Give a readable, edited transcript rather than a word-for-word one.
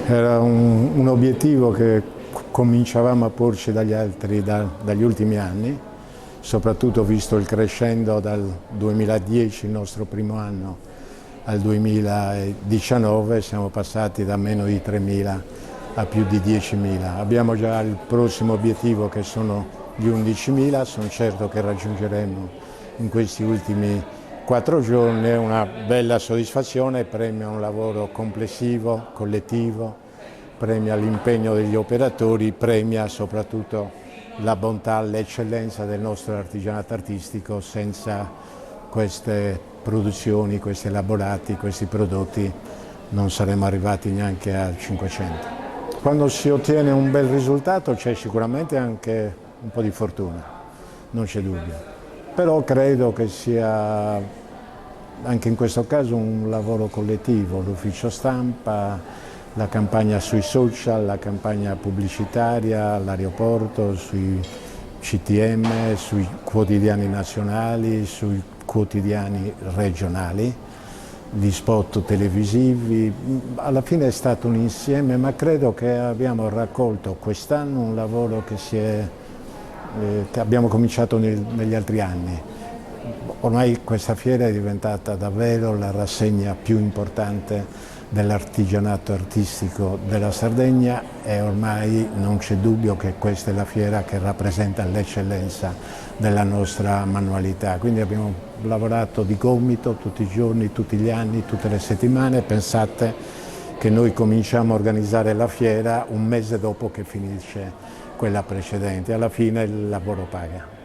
Era un obiettivo che cominciavamo a porci dagli ultimi anni, soprattutto visto il crescendo dal 2010, il nostro primo anno, al 2019, siamo passati da meno di 3.000 a più di 10.000. Abbiamo già il prossimo obiettivo che sono gli 11.000, sono certo che raggiungeremo in questi ultimi 4 giorni. È una bella soddisfazione, premia un lavoro complessivo, collettivo, premia l'impegno degli operatori, premia soprattutto la bontà, l'eccellenza del nostro artigianato artistico. Senza queste produzioni, questi elaborati, questi prodotti non saremmo arrivati neanche a 500. Quando si ottiene un bel risultato c'è sicuramente anche un po' di fortuna, non c'è dubbio, però credo che sia anche in questo caso un lavoro collettivo, l'ufficio stampa, la campagna sui social, la campagna pubblicitaria all'aeroporto, sui CTM, sui quotidiani nazionali, sui quotidiani regionali, gli spot televisivi. Alla fine è stato un insieme, ma credo che abbiamo raccolto quest'anno un lavoro che abbiamo cominciato negli altri anni. Ormai questa fiera è diventata davvero la rassegna più importante dell'artigianato artistico della Sardegna e ormai non c'è dubbio che questa è la fiera che rappresenta l'eccellenza della nostra manualità. Quindi abbiamo lavorato di gomito tutti i giorni, tutti gli anni, tutte le settimane. Pensate che noi cominciamo a organizzare la fiera un mese dopo che finisce quella precedente. Alla fine il lavoro paga.